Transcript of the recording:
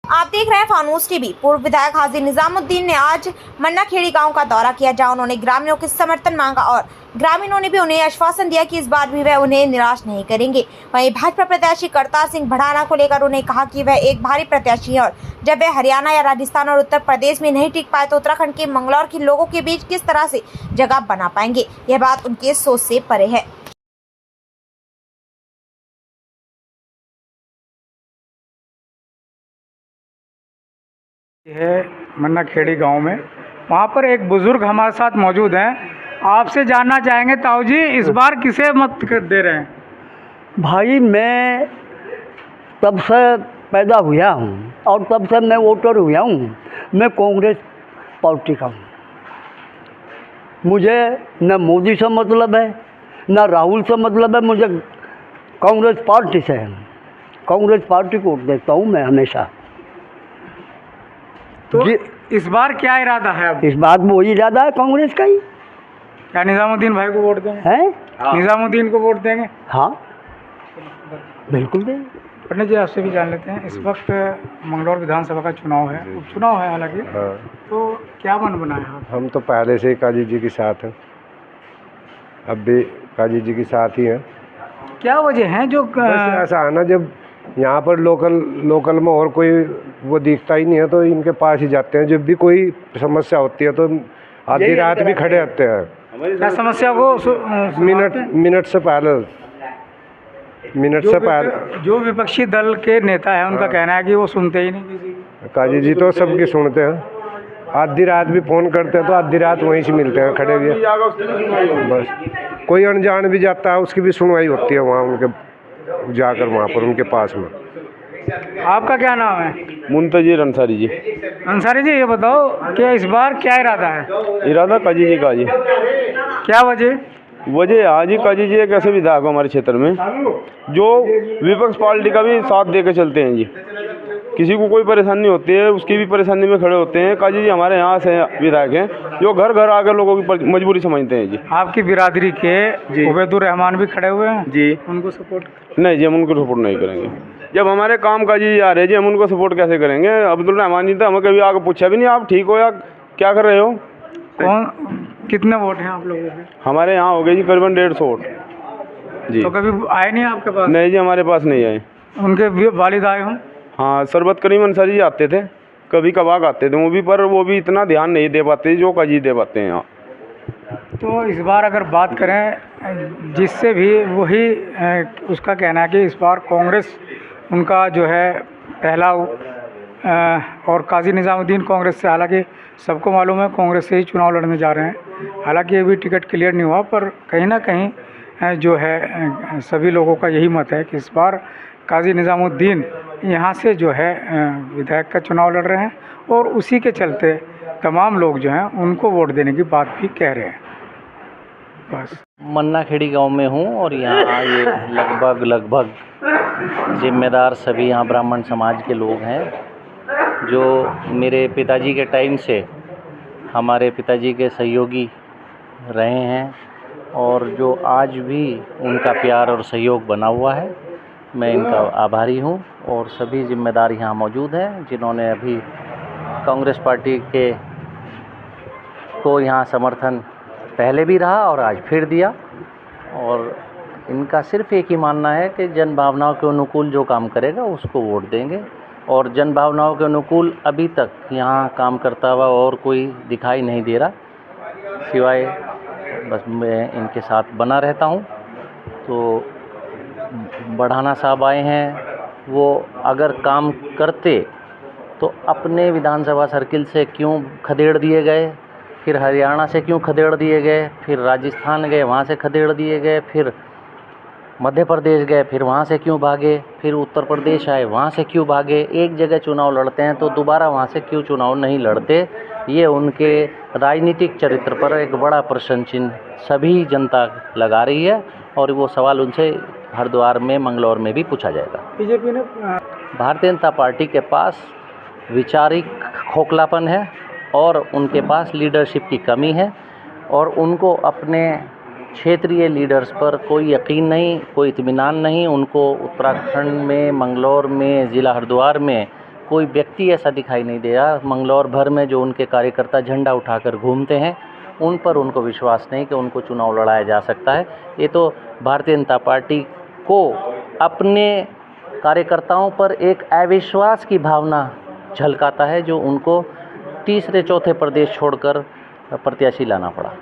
आप देख रहे हैं फानूस टीवी। पूर्व विधायक हाजी निजामुद्दीन ने आज मन्नाखेड़ी गांव का दौरा किया, जहां उन्होंने ग्रामीणों के समर्थन मांगा और ग्रामीणों ने भी उन्हें आश्वासन दिया कि इस बार भी वह उन्हें निराश नहीं करेंगे। वहीं भाजपा प्रत्याशी करतार सिंह भड़ाना को लेकर उन्हें कहा कि वह एक भारी प्रत्याशी है और जब वह हरियाणा या राजस्थान और उत्तर प्रदेश में नहीं टिक पाए तो उत्तराखंड के मंगलौर के लोगों के बीच किस तरह से जगह बना पाएंगे। यह बात उनके सोच से परे है। है मन्नाखेड़ी गांव में, वहाँ पर एक बुजुर्ग हमारे साथ मौजूद हैं। आपसे जानना चाहेंगे ताऊ जी, इस बार किसे मत दे रहे हैं? भाई मैं तब से पैदा हुआ हूँ और तब से मैं वोटर हुआ हूँ। मैं कांग्रेस पार्टी का हूँ। मुझे न मोदी से मतलब है न राहुल से मतलब है, मुझे कांग्रेस पार्टी से है। कांग्रेस पार्टी को वोट देता हूँ मैं हमेशा। तो इस बार क्या इरादा है? अब इस बात में वही इरादा है कांग्रेस का ही। क्या निजामुद्दीन भाई को वोट देंगे? हैं? निजामुद्दीन को वोट देंगे? हाँ बिल्कुल देंगे। पंडित जी, आपसे भी जान लेते हैं, इस वक्त मंगलौर विधानसभा का चुनाव है, उपचुनाव है हालांकि। हाँ, तो क्या मन बनाया है? हम तो पहले से ही काजी जी के साथ हैं, अब भी काजी जी के साथ ही हैं। क्या वजह है जो बस ऐसा है ना, जब यहाँ पर लोकल में और कोई वो दिखता ही नहीं है तो इनके पास ही जाते हैं। जब भी कोई समस्या होती है तो आधी रात भी खड़े रहते हैं। क्या समस्या को मिनट से पहले जो विपक्षी दल के नेता है उनका कहना है कि वो सुनते ही नहीं किसी की। काजी जी तो सबकी सुनते हैं। आधी रात भी फ़ोन करते हैं तो आधी रात वहीं से मिलते हैं खड़े हुए। बस कोई अनजान भी जाता है उसकी भी सुनवाई होती है वहाँ उनके जाकर, वहाँ पर उनके पास में। आपका क्या नाम है? मुंतजिर अंसारी जी। अंसारी जी, ये बताओ कि इस बार क्या इरादा है? इरादा काजी जी का जी। क्या वजह? आज ही काजी जी एक ऐसे विधायक हो हमारे क्षेत्र में जो विपक्ष पार्टी का भी साथ दे के चलते हैं जी। किसी को कोई परेशानी होती है उसकी भी परेशानी में खड़े होते हैं। काजी जी हमारे यहाँ से विधायक हैं जो घर घर आकर लोगों की मजबूरी समझते हैं जी। आपकी बिरादरी के उबैदुर रहमान भी खड़े हुए हैं जी। उनको सपोर्ट नहीं जी, हम उनको सपोर्ट नहीं करेंगे। जब हमारे काम काजी जी आ रहे हैं जी, हम उनको सपोर्ट कैसे करेंगे? अब्दुल रहमान जी तो हमें कभी आगे पूछा भी नहीं आप ठीक हो या क्या कर रहे हो। कितने वोट हैं आप लोगों के? हमारे यहाँ हो गए जी करीबन 150 वोट जी। तो कभी आए नहीं आपके पास? नहीं जी, हमारे पास नहीं आए। उनके वालिद आए हों? हाँ, सरबत करीम अंसारी जी आते थे, कभी कभार आते थे वो भी, पर वो भी इतना ध्यान नहीं दे पाते जो काजी दे पाते हैं यहाँ। तो इस बार अगर बात करें जिससे भी, वही उसका कहना है कि इस बार कांग्रेस उनका जो है पहला और काजी निजामुद्दीन कांग्रेस से, हालांकि सबको मालूम है कांग्रेस से ही चुनाव लड़ने जा रहे हैं। हालांकि अभी टिकट क्लियर नहीं हुआ, पर कहीं ना कहीं जो है सभी लोगों का यही मत है कि इस बार काजी निजामुद्दीन यहाँ से जो है विधायक का चुनाव लड़ रहे हैं और उसी के चलते तमाम लोग जो हैं उनको वोट देने की बात भी कह रहे हैं। बस मन्नाखेड़ी गांव में हूँ और यहाँ ये लगभग जिम्मेदार सभी यहाँ ब्राह्मण समाज के लोग हैं जो मेरे पिताजी के टाइम से हमारे पिताजी के सहयोगी रहे हैं और जो आज भी उनका प्यार और सहयोग बना हुआ है। मैं इनका आभारी हूँ और सभी जिम्मेदार यहाँ मौजूद हैं जिन्होंने अभी कांग्रेस पार्टी के को यहाँ समर्थन पहले भी रहा और आज फिर दिया। और इनका सिर्फ एक ही मानना है कि जन भावनाओं के अनुकूल जो काम करेगा उसको वोट देंगे। और जन भावनाओं के अनुकूल अभी तक यहाँ काम करता हुआ और कोई दिखाई नहीं दे रहा, सिवाय बस मैं इनके साथ बना रहता हूँ। तो बढ़ाना साहब आए हैं, वो अगर काम करते तो अपने विधानसभा सर्किल से क्यों खदेड़ दिए गए, फिर हरियाणा से क्यों खदेड़ दिए गए, फिर राजस्थान गए वहाँ से खदेड़ दिए गए, फिर मध्य प्रदेश गए फिर वहाँ से क्यों भागे, फिर उत्तर प्रदेश आए वहाँ से क्यों भागे। एक जगह चुनाव लड़ते हैं तो दोबारा वहाँ से क्यों चुनाव नहीं लड़ते। ये उनके राजनीतिक चरित्र पर एक बड़ा प्रश्न चिन्ह सभी जनता लगा रही है और वो सवाल उनसे हरिद्वार में मंगलौर में भी पूछा जाएगा। बीजेपी ने भारतीय जनता पार्टी के पास वैचारिक खोखलापन है और उनके पास लीडरशिप की कमी है और उनको अपने क्षेत्रीय लीडर्स पर कोई यकीन नहीं, कोई इत्मीनान नहीं। उनको उत्तराखंड में, मंगलौर में, ज़िला हरिद्वार में कोई व्यक्ति ऐसा दिखाई नहीं दे रहा। मंगलौर भर में जो उनके कार्यकर्ता झंडा उठाकर घूमते हैं, उन पर उनको विश्वास नहीं कि उनको चुनाव लड़ाया जा सकता है। ये तो भारतीय जनता पार्टी को अपने कार्यकर्ताओं पर एक अविश्वास की भावना झलकाता है, जो उनको तीसरे चौथे प्रदेश छोड़कर प्रत्याशी लाना पड़ा।